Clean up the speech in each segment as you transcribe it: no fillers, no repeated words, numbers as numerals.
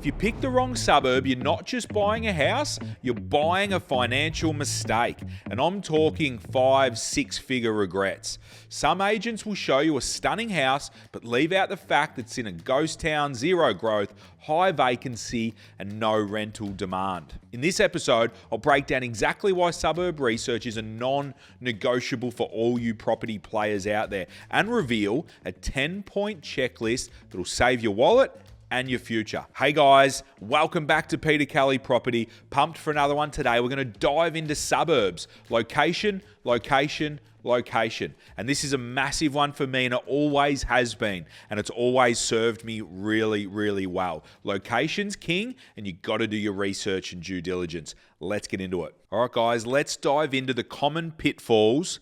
you pick the wrong suburb, you're not just buying a house, you're buying a financial mistake. And I'm talking 5-6 figure regrets. Some agents will show you a stunning house, but leave out the fact that it's in a ghost town, zero growth, high vacancy, and no rental demand. In this episode, I'll break down exactly why suburb research is a non-negotiable for all you property players out there, and reveal a 10-point checklist that'll save your wallet and your future. Hey guys, welcome back to Peter Kelly Property. Pumped for another one today. We're going to dive into suburbs. Location, location, location. And this is a massive one for me, and it always has been. And it's always served me really, really well. Location's king, and you got to do your research and due diligence. Let's get into it. All right, guys, let's dive into the common pitfalls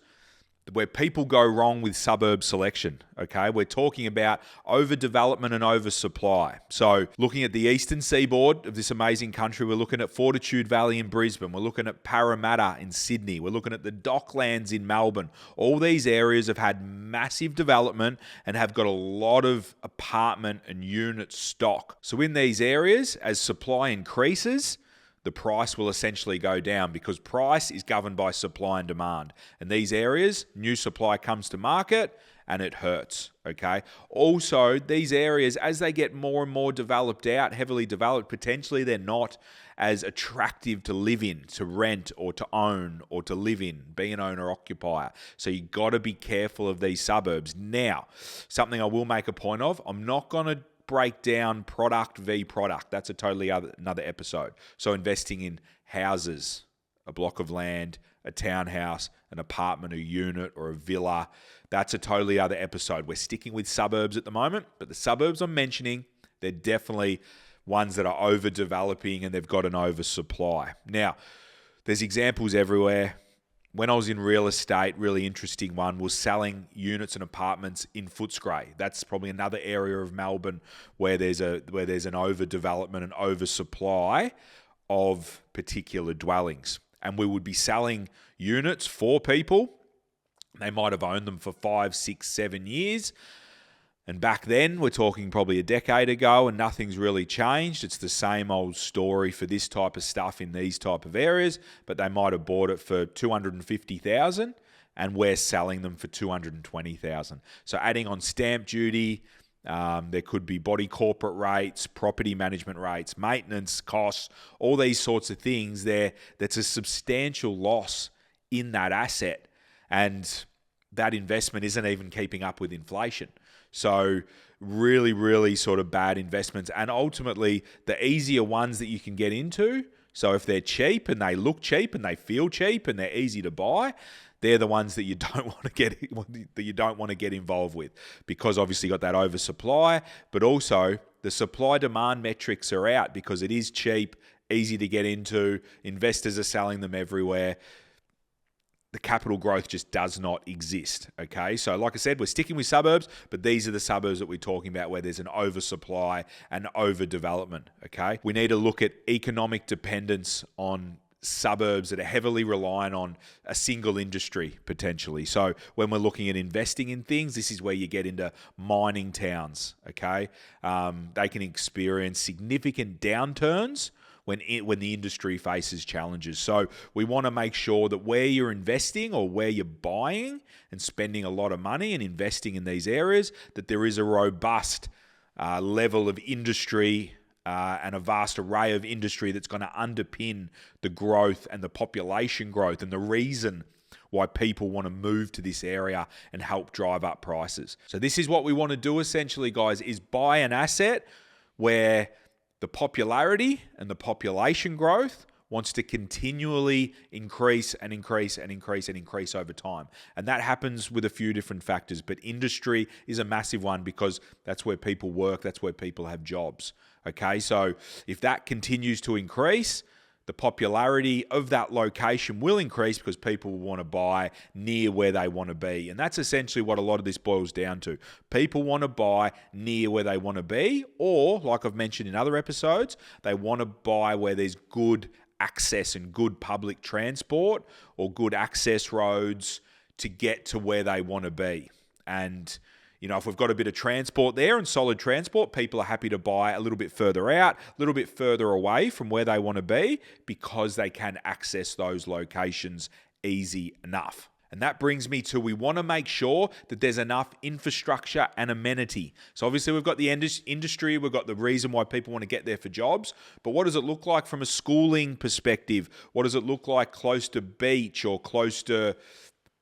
where people go wrong with suburb selection, okay? We're talking about overdevelopment and oversupply. So looking at the eastern seaboard of this amazing country, we're looking at Fortitude Valley in Brisbane. We're looking at Parramatta in Sydney. We're looking at the Docklands in Melbourne. All these areas have had massive development and have got a lot of apartment and unit stock. So in these areas, as supply increases, the price will essentially go down because price is governed by supply and demand. In these areas, new supply comes to market and it hurts, okay? Also, these areas, as they get more and more developed out, heavily developed, potentially they're not as attractive to live in, to rent, or to own, or to live in, be an owner-occupier. So you got to be careful of these suburbs. Now, something I will make a point of, I'm not going to break down product v product. That's a totally another episode. So investing in houses, a block of land, a townhouse, an apartment, a unit, or a villa, that's a totally other episode. We're sticking with suburbs at the moment, but the suburbs I'm mentioning, they're definitely ones that are overdeveloping and they've got an oversupply. Now, there's examples everywhere. When I was in real estate, really interesting one was selling units and apartments in Footscray. That's probably another area of Melbourne where there's an overdevelopment and oversupply of particular dwellings. And we would be selling units for people. They might have owned them for 5, 6, 7 years. And back then, we're talking probably a decade ago, and nothing's really changed. It's the same old story for this type of stuff in these type of areas, but they might have bought it for $250,000 and we're selling them for $220,000. So adding on stamp duty, there could be body corporate rates, property management rates, maintenance costs, all these sorts of things there. That's a substantial loss in that asset, and that investment isn't even keeping up with inflation. So really, really sort of bad investments. And ultimately, the easier ones that you can get into, so if they're cheap and they look cheap and they feel cheap and they're easy to buy, they're the ones that you don't want to get involved with, because obviously you got that oversupply, but also the supply demand metrics are out because it is cheap, easy to get into, investors are selling them everywhere. The capital growth just does not exist, okay? So like I said, we're sticking with suburbs, but these are the suburbs that we're talking about where there's an oversupply and overdevelopment, okay? We need to look at economic dependence on suburbs that are heavily reliant on a single industry, potentially. So when we're looking at investing in things, this is where you get into mining towns, okay? They can experience significant downturns when the industry faces challenges. So we want to make sure that where you're investing or where you're buying and spending a lot of money and investing in these areas, that there is a robust level of industry and a vast array of industry that's going to underpin the growth and the population growth and the reason why people want to move to this area and help drive up prices. So this is what we want to do essentially, guys, is buy an asset where the popularity and the population growth wants to continually increase and increase and increase and increase over time. And that happens with a few different factors, but industry is a massive one because that's where people work, that's where people have jobs. Okay, so if that continues to increase, the popularity of that location will increase because people will want to buy near where they want to be. And that's essentially what a lot of this boils down to. People want to buy near where they want to be, or, like I've mentioned in other episodes, they want to buy where there's good access and good public transport or good access roads to get to where they want to be. And If we've got a bit of transport there and solid transport, people are happy to buy a little bit further out, a little bit further away from where they want to be because they can access those locations easy enough. And that brings me to, we want to make sure that there's enough infrastructure and amenity. So obviously we've got the industry, we've got the reason why people want to get there for jobs, but what does it look like from a schooling perspective? What does it look like close to beach or close to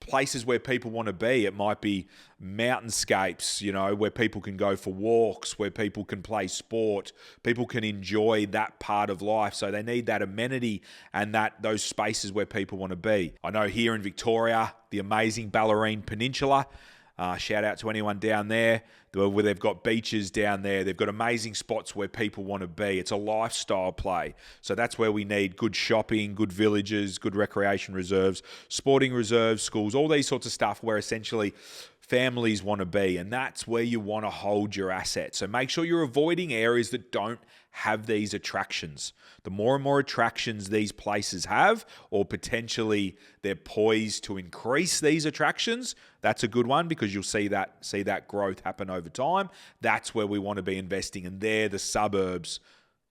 places where people want to be? It might be mountainscapes, where people can go for walks, where people can play sport, people can enjoy that part of life. So they need that amenity and those spaces where people want to be. I know here in Victoria, the amazing Ballerine Peninsula, shout out to anyone down there where they've got beaches down there. They've got amazing spots where people want to be. It's a lifestyle play. So that's where we need good shopping, good villages, good recreation reserves, sporting reserves, schools, all these sorts of stuff where essentially families want to be. And that's where you want to hold your assets. So make sure you're avoiding areas that don't have these attractions. The more and more attractions these places have, or potentially they're poised to increase these attractions, that's a good one because you'll see that growth happen over time. That's where we want to be investing, and they're the suburbs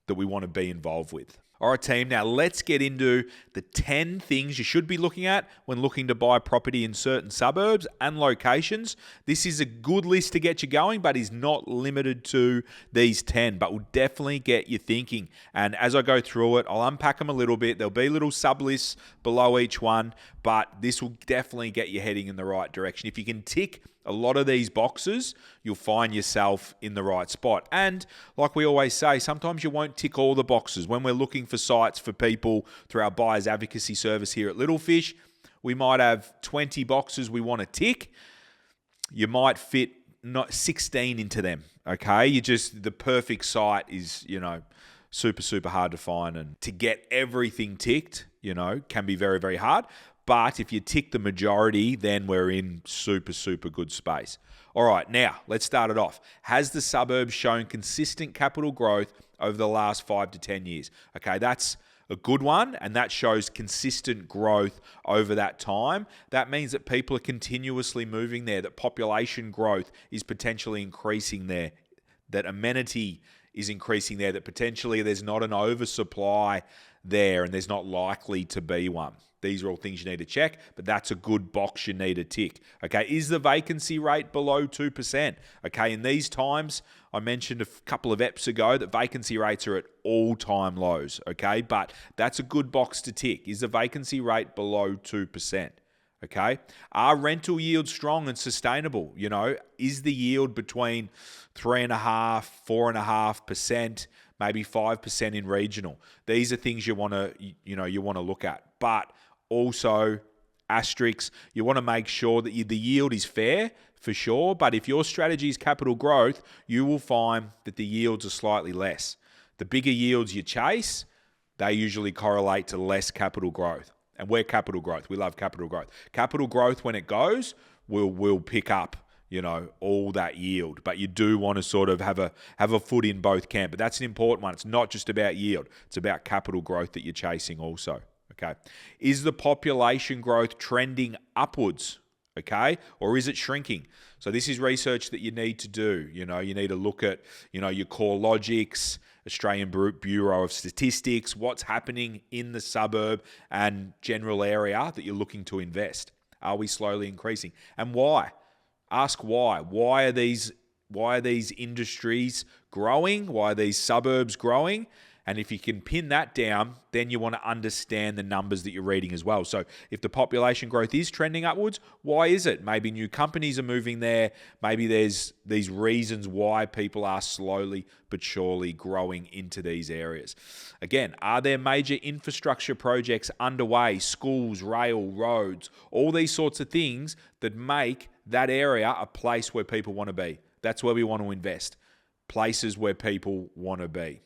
that we want to be involved with. All right, team, now let's get into the 10 things you should be looking at when looking to buy property in certain suburbs and locations. This is a good list to get you going, but is not limited to these 10, but will definitely get you thinking. And as I go through it, I'll unpack them a little bit. There'll be little sub-lists below each one, but this will definitely get you heading in the right direction. If you can tick a lot of these boxes, you'll find yourself in the right spot. And like we always say, sometimes you won't tick all the boxes. When we're looking for sites for people through our buyers advocacy service here at Little Fish, we might have 20 boxes we want to tick. You might fit not 16 into them, okay? The perfect site is, super hard to find. And to get everything ticked, can be very, very hard. But if you tick the majority, then we're in super good space. All right, now let's start it off. Has the suburb shown consistent capital growth over the last 5 to 10 years? Okay, that's a good one, and that shows consistent growth over that time. That means that people are continuously moving there, that population growth is potentially increasing there, that amenity is increasing there, that potentially there's not an oversupply there and there's not likely to be one. These are all things you need to check, but that's a good box you need to tick. Okay, is the vacancy rate below 2%? Okay, in these times, I mentioned a couple of eps ago that vacancy rates are at all-time lows, okay? But that's a good box to tick. Is the vacancy rate below 2%? Okay, are rental yields strong and sustainable? Is the yield between 3.5%, 4.5%, maybe 5% in regional? These are things you want to look at. But also, asterisks, you want to make sure that the yield is fair for sure. But if your strategy is capital growth, you will find that the yields are slightly less. The bigger yields you chase, they usually correlate to less capital growth. And we're capital growth. We love capital growth. Capital growth, when it goes, will pick up, all that yield. But you do want to sort of have a foot in both camp. But that's an important one. It's not just about yield. It's about capital growth that you're chasing also. Okay. Is the population growth trending upwards? Okay. Or is it shrinking? So this is research that you need to do. You need to look at, your core logics, Australian Bureau of Statistics, what's happening in the suburb and general area that you're looking to invest. Are we slowly increasing? And why? Ask why. Why are these industries growing? Why are these suburbs growing? And if you can pin that down, then you want to understand the numbers that you're reading as well. So if the population growth is trending upwards, why is it? Maybe new companies are moving there. Maybe there's these reasons why people are slowly but surely growing into these areas. Again, are there major infrastructure projects underway? Schools, rail, roads, all these sorts of things that make that area a place where people want to be. That's where we want to invest. Places where people want to be.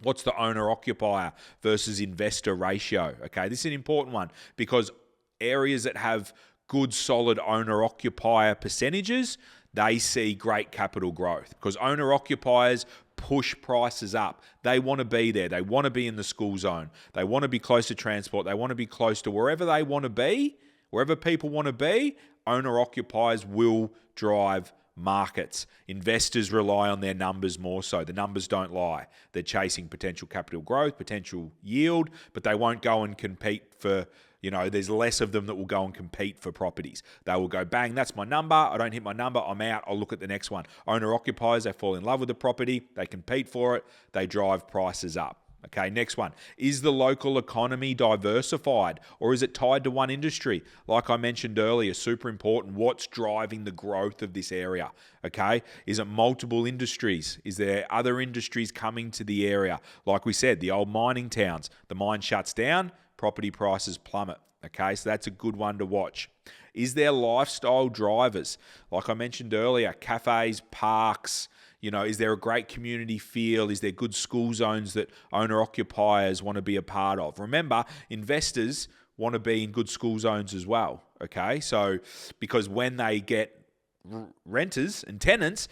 What's the owner-occupier versus investor ratio? Okay, this is an important one because areas that have good, solid owner-occupier percentages, they see great capital growth because owner-occupiers push prices up. They want to be there. They want to be in the school zone. They want to be close to transport. They want to be close to wherever they want to be, wherever people want to be. Owner-occupiers will drive markets. Investors rely on their numbers more so. The numbers don't lie. They're chasing potential capital growth, potential yield, but they won't go and compete for, there's less of them that will go and compete for properties. They will go, bang, that's my number. I don't hit my number. I'm out. I'll look at the next one. Owner-occupiers, they fall in love with the property. They compete for it. They drive prices up. Okay, next one. Is the local economy diversified or is it tied to one industry? Like I mentioned earlier, super important. What's driving the growth of this area? Okay, is it multiple industries? Is there other industries coming to the area? Like we said, the old mining towns, the mine shuts down, property prices plummet. Okay, so that's a good one to watch. Is there lifestyle drivers? Like I mentioned earlier, cafes, parks. Is there a great community feel? Is there good school zones that owner-occupiers want to be a part of? Remember, investors want to be in good school zones as well, okay? So, because when they get renters and tenants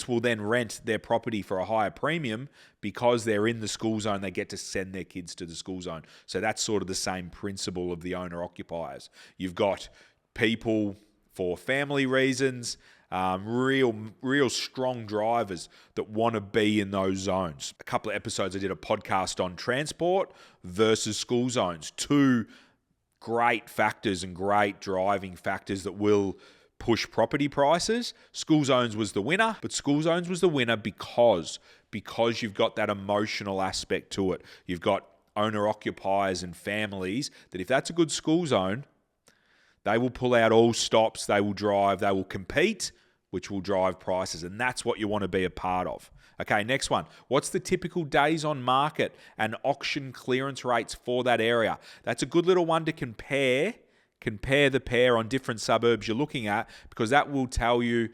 will then rent their property for a higher premium because they're in the school zone. They get to send their kids to the school zone. So that's sort of the same principle of the owner-occupiers. You've got people for family reasons, real strong drivers that want to be in those zones. A couple of episodes I did a podcast on transport versus school zones. Two great factors and great driving factors that will push property prices. School zones was the winner, but school zones was the winner because you've got that emotional aspect to it. You've got owner-occupiers and families that if that's a good school zone, they will pull out all stops, they will drive, they will compete, which will drive prices. And that's what you want to be a part of. Okay, next one. What's the typical days on market and auction clearance rates for that area? That's a good little one to compare the pair on different suburbs you're looking at, because that will tell you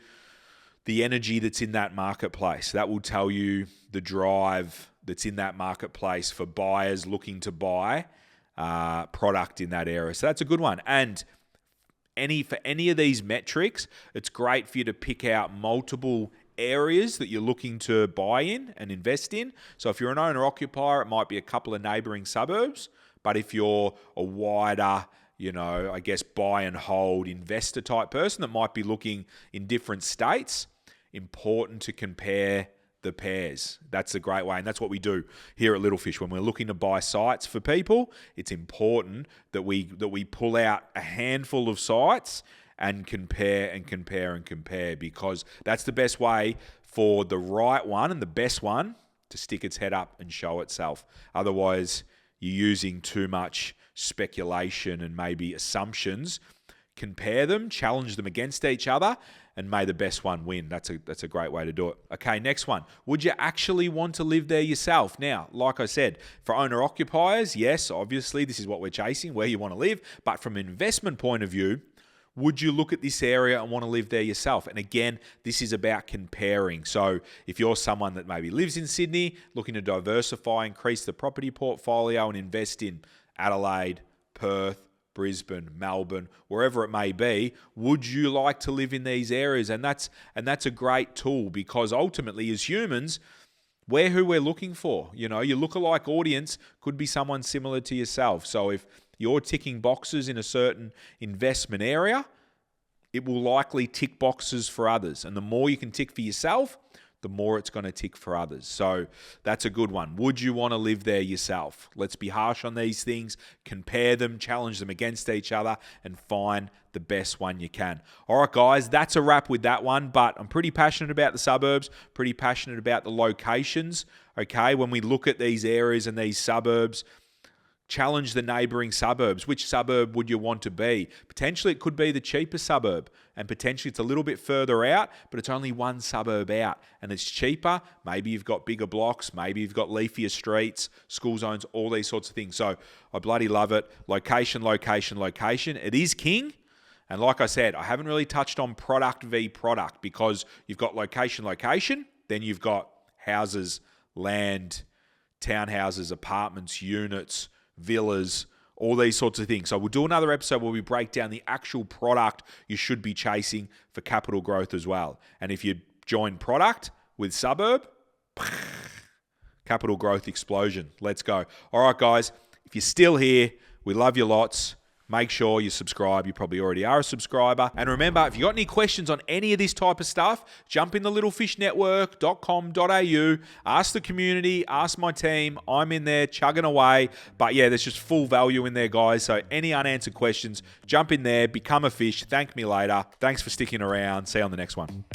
the energy that's in that marketplace. That will tell you the drive that's in that marketplace for buyers looking to buy product in that area. So that's a good one. And for any of these metrics, it's great for you to pick out multiple areas that you're looking to buy in and invest in. So if you're an owner-occupier, it might be a couple of neighbouring suburbs. But if you're a wider, buy and hold investor type person that might be looking in different states, important to compare the pairs. That's a great way, and that's what we do here at Little Fish. When we're looking to buy sites for people, it's important that we pull out a handful of sites and compare, because that's the best way for the right one and the best one to stick its head up and show itself. Otherwise, you're using too much speculation and maybe assumptions. Compare them, challenge them against each other, and may the best one win. That's a great way to do it. Okay, next one. Would you actually want to live there yourself? Now, like I said, for owner-occupiers, yes, obviously this is what we're chasing, where you want to live. But from an investment point of view, would you look at this area and want to live there yourself? And again, this is about comparing. So if you're someone that maybe lives in Sydney, looking to diversify, increase the property portfolio and invest in Adelaide, Perth, Brisbane, Melbourne, wherever it may be, would you like to live in these areas? And that's a great tool, because ultimately as humans, we're who we're looking for. Your lookalike audience could be someone similar to yourself. So if you're ticking boxes in a certain investment area, it will likely tick boxes for others. And the more you can tick for yourself, the more it's going to tick for others. So that's a good one. Would you want to live there yourself? Let's be harsh on these things, compare them, challenge them against each other, and find the best one you can. All right, guys, that's a wrap with that one, but I'm pretty passionate about the suburbs, pretty passionate about the locations, okay? When we look at these areas and these suburbs, challenge the neighbouring suburbs. Which suburb would you want to be? Potentially it could be the cheaper suburb, and potentially it's a little bit further out, but it's only one suburb out and it's cheaper. Maybe you've got bigger blocks, maybe you've got leafier streets, school zones, all these sorts of things. So I bloody love it. Location, location, location. It is king. And like I said, I haven't really touched on product v product, because you've got location, location, then you've got houses, land, townhouses, apartments, units, villas, all these sorts of things. So we'll do another episode where we break down the actual product you should be chasing for capital growth as well. And if you join product with suburb, capital growth explosion. Let's go. All right, guys, if you're still here, we love you lots. make sure you subscribe. You probably already are a subscriber. And remember, if you got any questions on any of this type of stuff, jump in the littlefishnetwork.com.au, ask the community, ask my team. I'm in there chugging away. But yeah, there's just full value in there, guys. So any unanswered questions, jump in there, become a fish, thank me later. Thanks for sticking around. See you on the next one.